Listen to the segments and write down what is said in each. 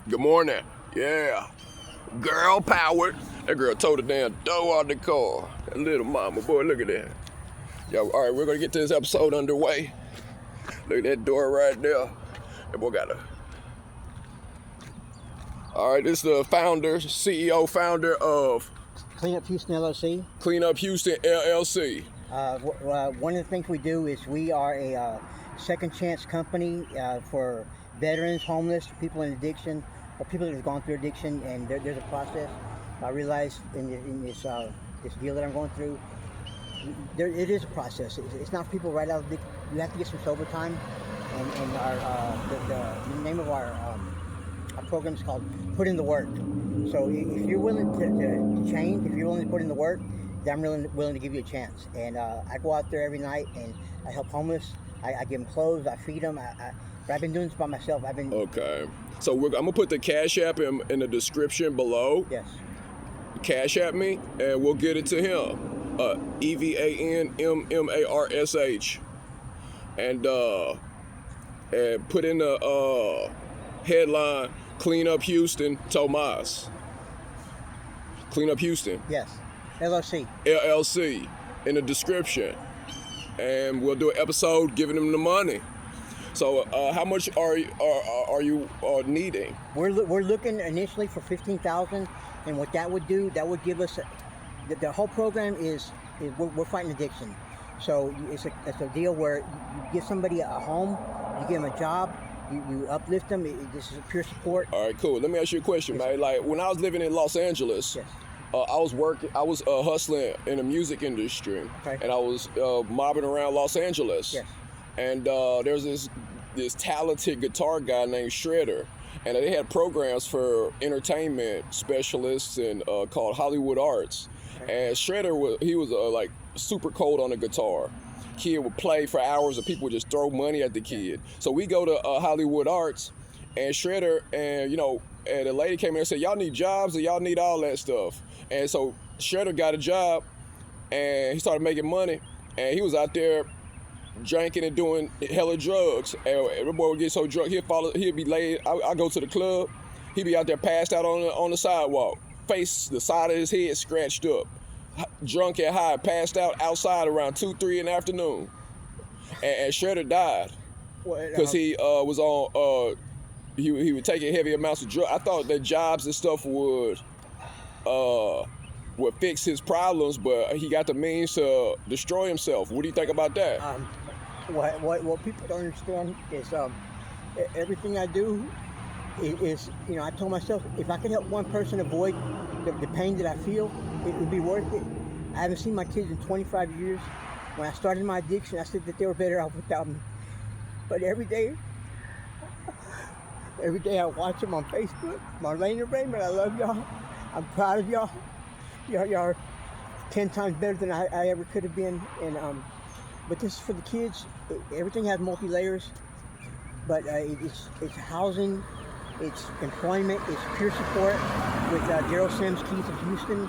Good morning. Yeah. Girl powered. That girl towed the damn door out the car. That little mama, boy, look at that. Yo, all right, we're gonna get this episode underway. Look at that door right there. That boy got a. All right, this is the founder, CEO, founder of Clean Up Houston LLC. Clean Up Houston LLC. One of the things we do is we are a second chance company for veterans, homeless, people in addiction, or people that have gone through addiction, and there's a process. I realized in this deal that I'm going through, it is a process. It's not for people right out of addiction. You have to get some sober time, and the name of our program is called Put in the Work. So if you're willing to change, if you're willing to put in the work, then I'm willing to give you a chance. And I go out there every night and I help homeless. I give them clothes, I feed them. But I've been doing this by myself. Okay. So I'm going to put the Cash App in the description below. Yes. Cash App me and we'll get it to him. evanmmarsh. And put in the headline, Clean Up Houston, Tomas. Clean Up Houston. Yes. LLC. LLC in the description. And we'll do an episode giving them the money. So how much are you needing? We're looking initially for $15,000, and what that would do, that would give us the whole program is we're fighting addiction. So it's a deal where you give somebody a home, you give them a job, you uplift them. This is a pure support. All right, cool. Let me ask you a question, man. Like when I was living in Los Angeles. Yes. I was hustling in the music industry, okay. And I was mobbing around Los Angeles. Yes. And there's this talented guitar guy named Shredder, and they had programs for entertainment specialists and called Hollywood Arts. Okay. And Shredder was like super cold on the guitar. Kid would play for hours, and people would just throw money at the kid. So we go to Hollywood Arts, and Shredder and and a lady came in and said, y'all need jobs and y'all need all that stuff. And so Shredder got a job and he started making money, and he was out there drinking and doing hella drugs. And the boy would get so drunk, he'd be laid. I go to the club, he'd be out there passed out on the sidewalk, the side of his head scratched up, drunk and high, passed out outside around 2-3 in the afternoon. And Shredder died because he was on. He would take heavy amounts of drugs. I thought that jobs and stuff would fix his problems, but he got the means to destroy himself. What do you think about that? What people don't understand is everything I do is I told myself if I could help one person avoid the pain that I feel, it would be worth it. I haven't seen my kids in 25 years. When I started my addiction, I said that they were better off without me. But every day I watch them on Facebook. Marlena Raymond, I love y'all. I'm proud of y'all. Y'all are 10 times better than I ever could have been. And but this is for the kids. Everything has multi-layers, but it's housing, it's employment, it's peer support with Daryl Sims, Keith of Houston,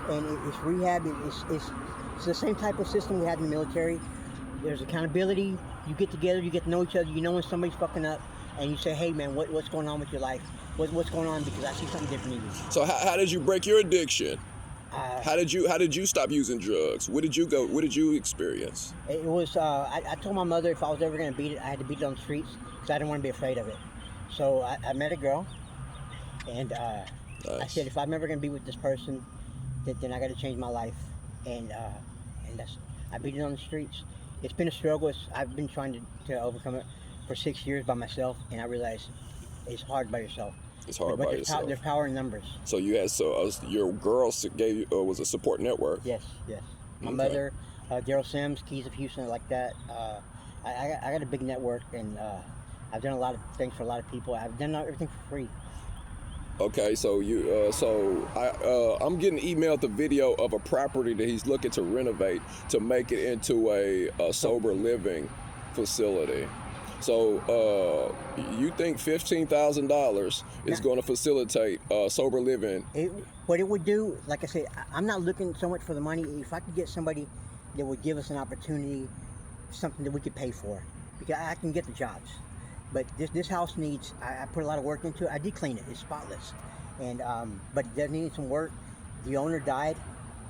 and it's rehab. It's the same type of system we had in the military. There's accountability. You get together, you get to know each other. You know when somebody's fucking up, and you say, "Hey, man, what's going on with your life? What's going on? Because I see something different in you." So how did you break your addiction? How did you stop using drugs? What did you experience? It was I told my mother if I was ever going to beat it, I had to beat it on the streets because I didn't want to be afraid of it. So I met a girl, and nice. I said if I'm ever going to be with this person, then I got to change my life, and I beat it on the streets. It's been a struggle. I've been trying to overcome it for 6 years by myself, and I realized it's hard by yourself. It's hard by yourself. There's power in numbers. So you had your girl gave you was a support network. Yes. My mother, Daryl Sims, Keys of Houston, like that. I got a big network, and I've done a lot of things for a lot of people. I've done everything for free. Okay, so I'm getting emailed the video of a property that he's looking to renovate to make it into a sober living facility. So you think $15,000 is going to facilitate sober living? What it would do, like I said, I'm not looking so much for the money. If I could get somebody that would give us an opportunity, something that we could pay for, because I can get the jobs. But this house needs. I put a lot of work into it. I did clean it. It's spotless, and but it does need some work. The owner died,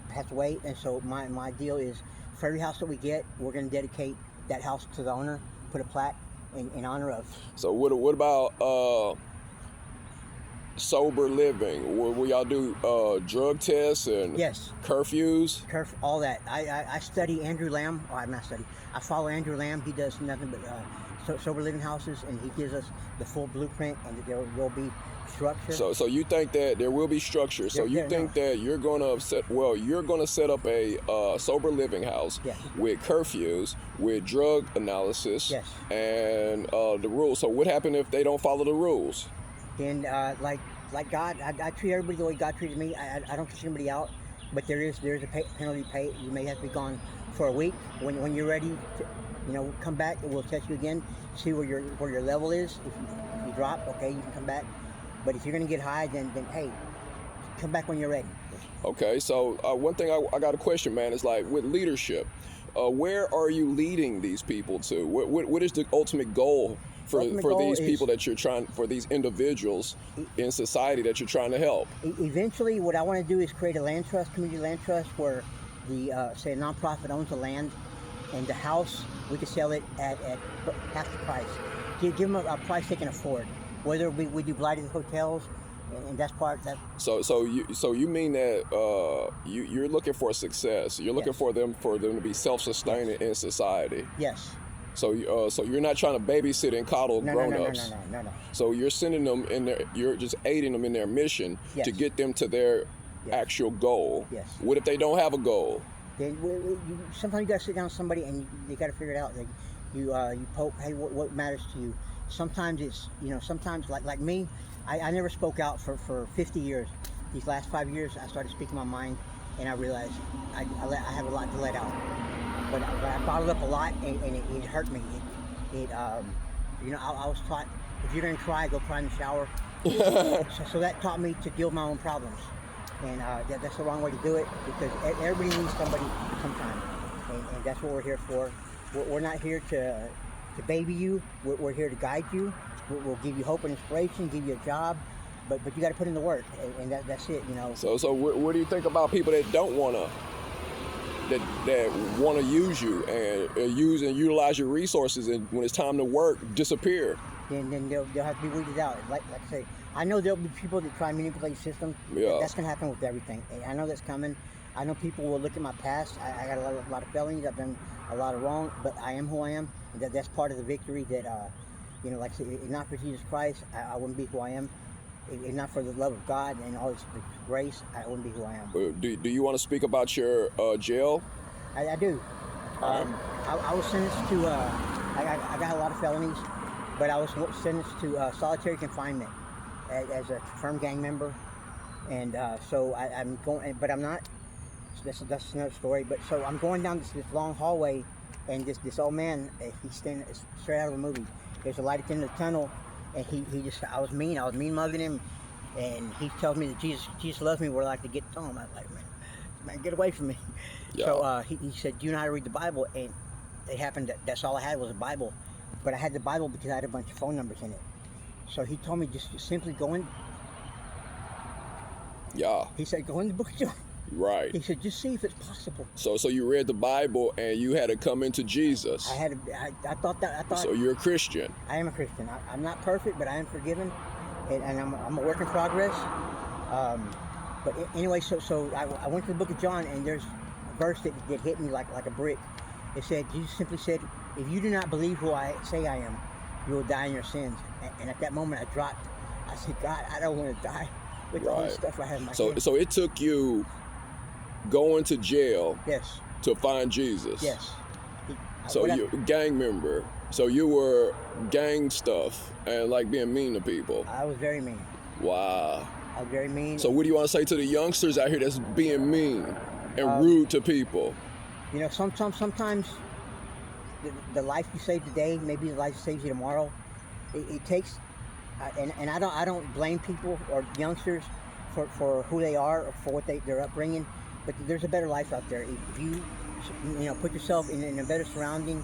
passed away, and so my deal is for every house that we get, we're going to dedicate that house to the owner, put a plaque in honor of. So what about sober living? Will y'all do drug tests and Yes. curfews? All that. I study Andrew Lamb. Oh, I'm not study. I follow Andrew Lamb. He does nothing but sober living houses, and he gives us the full blueprint, and there will be structure. So you think that there will be structure? So you think that you're gonna set up a sober living house Yes. with curfews, with drug analysis, Yes. and the rules. So what happened if they don't follow the rules? And like God, I treat everybody the way God treated me. I don't push anybody out, but there's a penalty pay. You may have to be gone for a week. When you're ready to, come back. We'll test you again, see where your level is. If you drop, okay, you can come back. But if you're gonna get high, then hey, come back when you're ready. Okay, so one thing I got a question, man, is like with leadership, where are you leading these people to? What is the ultimate goal for these people that you're trying, for these individuals in society that you're trying to help? Eventually, what I want to do is create a land trust, community land trust, where say a nonprofit owns the land, and the house we can sell it at half the price. Give them a price they can afford. Whether we do blighted hotels, and that's part that. So you mean that you're looking for success? You're looking Yes. for them to be self-sustaining in society. Yes. So you're not trying to babysit and coddle grown-ups. No. So you're sending them in their, you're just aiding them in their mission Yes. to get them to their Yes. actual goal. Yes. What if they don't have a goal? Then sometimes you got to sit down with somebody and you got to figure it out. Like you poke, hey, what matters to you? Sometimes it's sometimes like me, I never spoke out for 50 years. These last 5 years, I started speaking my mind, and I realized I have a lot to let out. But I bottled up a lot, and it hurt me. I was taught, if you're gonna cry, go cry in the shower. so that taught me to deal with my own problems, and that's the wrong way to do it, because everybody needs somebody sometime, and that's what we're here for. We're not here to baby you. We're here to guide you. We'll give you hope and inspiration, give you a job, but you got to put in the work, and that's it. So what do you think about people that don't wanna, that want to use you and use and utilize your resources, and when it's time to work, disappear? Then they'll have to be weeded out. Like I say, I know there'll be people that try and manipulate the system. Yeah. That's gonna happen with everything. And I know that's coming. I know people will look at my past. I got a lot of felonies. I've done a lot of wrong, but I am who I am. And that's part of the victory. That like I say, if not for Jesus Christ, I wouldn't be who I am. If not for the love of God and all His grace, I wouldn't be who I am. Do you want to speak about your jail? I do. I was sentenced to. I got a lot of felonies, but I was sentenced to solitary confinement as a confirmed gang member, and so I'm going. But I'm not. That's another story. But so I'm going down this long hallway, and this old man, he's standing straight out of a movie. There's a light at the end of the tunnel, and he just, I was mean mugging him, and he tells me that Jesus loves me. We're like to get to him. I'm like, man, get away from me. Yeah. So he said, do you know how to read the Bible? And it happened that's all I had was a Bible, but I had the Bible because I had a bunch of phone numbers in it. So he told me just simply go in. Yeah. He said, go in the book of John. Right. He said, just see if it's possible. So you read the Bible and you had to come into Jesus. I thought. So you're a Christian. I am a Christian. I'm not perfect, but I am forgiven, and I'm a work in progress. But anyway, so I went to the book of John, and there's a verse that hit me like a brick. It said, Jesus simply said, if you do not believe who I say I am, you will die in your sins. And at that moment, I dropped. I said, God, I don't want to die with all this stuff I have in my head. So it took you going to jail, yes, to find Jesus. Yes. So you're a gang member. So you were gang stuff and like being mean to people. I was very mean. Wow. I was very mean. So what do you want to say to the youngsters out here that's being mean and rude to people? Sometimes the life you save today, maybe the life saves you tomorrow. It takes, and I don't blame people or youngsters for who they are or for what their upbringing. But there's a better life out there. If you put yourself in a better surrounding,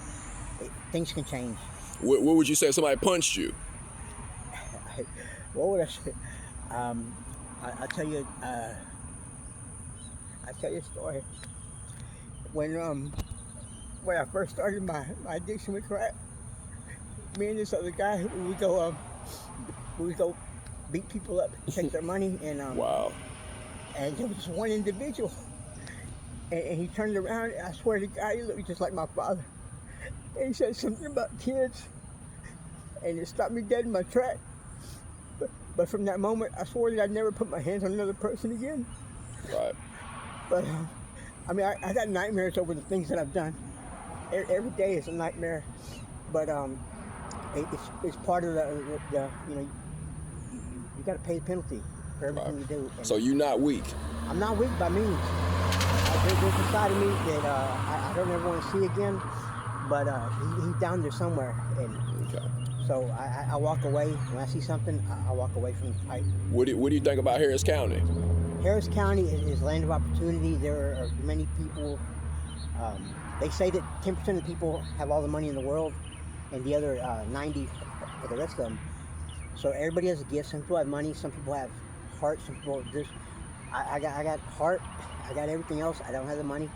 things can change. What would you say if somebody punched you? What would I say? I'll tell you. I'll tell you a story. When I first started my addiction with crack, me and this other guy, we would go beat people up, take their money, and Wow. and there was one individual, and he turned around. And I swear to God, he looked just like my father. And he said something about kids, and it stopped me dead in my track. But from that moment, I swore that I'd never put my hands on another person again. Right. But I mean, I got nightmares over the things that I've done. Every day is a nightmare. But it's part of the you know, you got to pay the penalty for everything you do. And So you're not weak. I'm not weak by means. There's a side of me that I don't ever want to see again. But he's down there somewhere, and Okay. so I walk away when I see something. I walk away from the fight. What do you think about Harris County? Harris County is land of opportunity. There are many people. They say that 10% of the people have all the money in the world, and the other 90 are the rest of them. So everybody has a gift. Some people have money. Some people have heart. Some people just. I got heart. I got everything else. I don't have the money.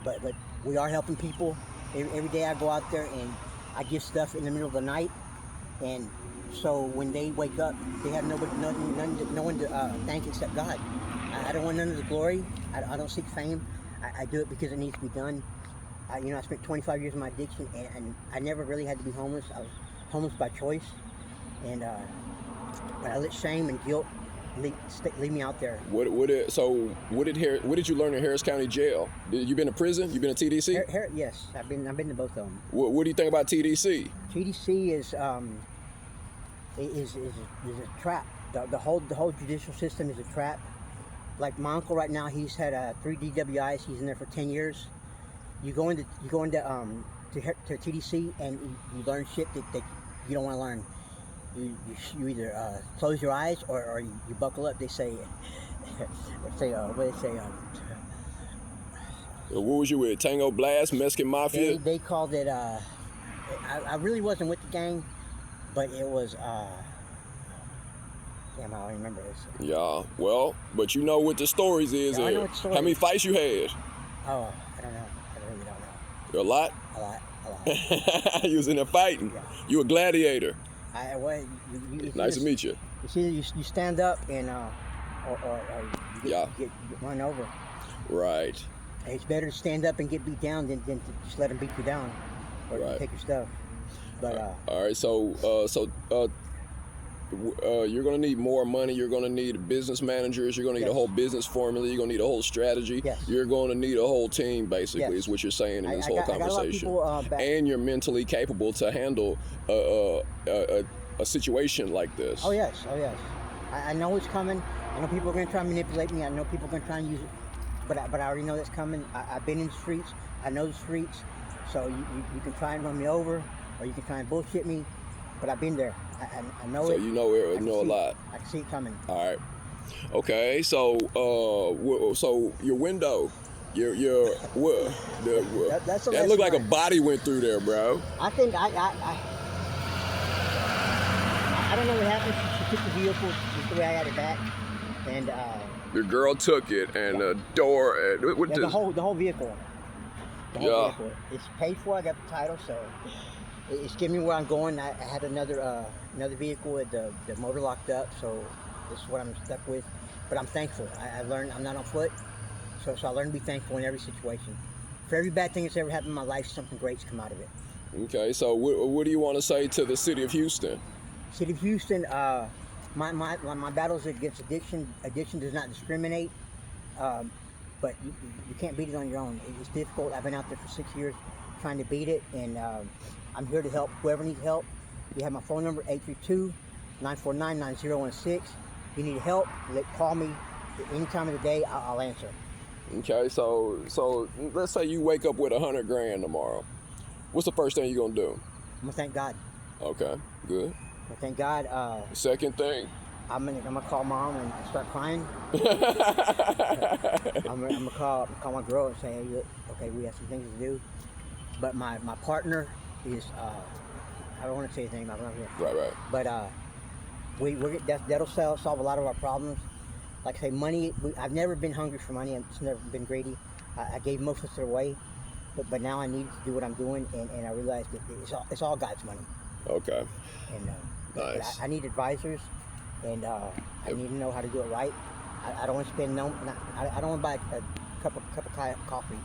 But we are helping people. Every day I go out there and I give stuff in the middle of the night, and so when they wake up, they have no one to thank except God. I don't want none of the glory. I don't seek fame. I do it because it needs to be done. I spent 25 years in my addiction, and I never really had to be homeless. I was homeless by choice, and but I let shame and guilt leave me out there. What did you learn in Harris County Jail? You been to prison? You been to TDC? Yes, I've been to both of them. What do you think about TDC? TDC is a trap. The whole judicial system is a trap. Like my uncle right now, he's had 3 DWIs. He's in there for 10 years. You go into to TDC and you learn shit that you don't want to learn. You either close your eyes or you buckle up. They say, what do they say? What was you with? Tango Blast, Mexican Mafia? They called it. I really wasn't with the gang, but it was. Damn, I don't remember this. Yeah, well, but you know what the stories is. Yeah, I know there. what the story How many is. fights you had? Oh, I don't know. I really don't know. A lot? A lot. You was in there fighting. Yeah. You a gladiator. Nice to meet you. It's either you stand up and or you get run over. Right. And it's better to stand up and get beat down than to just let them beat you down or Right. take your stuff. But all right. So you're going to need more money. You're going to need business managers. You're going to need a Yes. whole business formula. You're going to need a whole strategy. Yes. You're going to need a whole team, basically, Yes. is what you're saying in this whole I got a lot of conversation. people, And you're mentally capable to handle a situation like this. Oh yes. I know it's coming. I know people are going to try and manipulate me. I know people are going to try and use it. But I already know that's coming. I've been in the streets. I know the streets. So you can try and run me over, or you can try and bullshit me. But I've been there. I know So it. you know I can a see lot. it. I can see it coming. All right. Okay. So so your window, That's a that looked like a lesson. body went through there, bro. I think I don't know what happened. She took the vehicle just the way I had it back, and The girl took it, and the door. What the whole vehicle. The whole Yeah. vehicle. It's paid for. I got the title, so it's giving me where I'm going. I had another vehicle with the motor locked up, so this is what I'm stuck with. But I'm thankful. I learned I'm not on foot, so I learned to be thankful in every situation. For every bad thing that's ever happened in my life, something great's come out of it. Okay. So what do you want to say to the city of Houston? City of Houston, my battles against addiction. Addiction does not discriminate, but you can't beat it on your own. It's difficult. I've been out there for 6 years trying to beat it, and I'm here to help whoever needs help. You have my phone number, 832-949-9016. If you need help, call me any time of the day. I'll answer. Okay. So let's say you wake up with $100 grand tomorrow. What's the first thing you're gonna do? I'm gonna thank God. Okay. Good. I'm gonna thank God. Second thing. I'm gonna call mom and start crying. I'm gonna call my girl and say, hey, look, okay, we have some things to do. But my partner is I don't want to say his name. I'm not here. Right. But that'll solve a lot of our problems. Like I say, money. I've never been hungry for money. I've just never been greedy. I gave most of it away, but now I need to do what I'm doing, and I realized that it's all God's money. Okay. And Nice. I need advisors, and I need to know how to do it right. I don't want to spend I don't want to buy a cup of coffee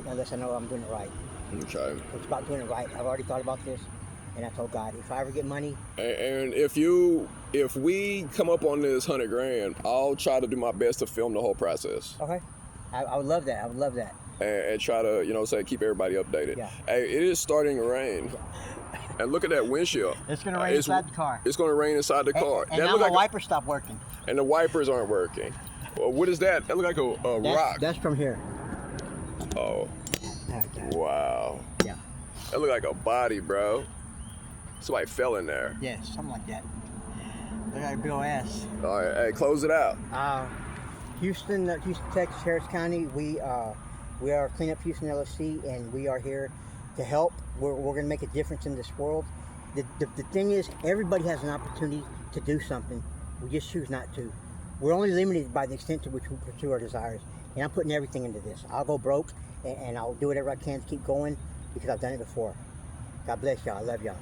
unless I know I'm doing it right. Okay. It's about doing it right. I've already thought about this, and I told God, if I ever get money, And if we come up on this $100,000, I'll try to do my best to film the whole process. okay, I would love that. I would love that. And try to, keep everybody updated. Yeah. Hey, it is starting to rain. And look at that windshield. It's gonna rain inside the car. It's gonna rain inside the car. And now my wipers stopped working. And the wipers aren't working. Well, what is that? That look like a rock. That's from here. Oh. Okay. Wow. Yeah. That look like a body, bro. Somebody fell in there. Yeah, something like that. Look at a big old ass. All right, hey, close it out. Houston, Texas, Harris County. We are Clean Up Houston LLC, and we are here to help. We're going to make a difference in this world. The thing is, everybody has an opportunity to do something. We just choose not to. We're only limited by the extent to which we pursue our desires. And I'm putting everything into this. I'll go broke, and I'll do whatever I can to keep going because I've done it before. God bless y'all. I love y'all.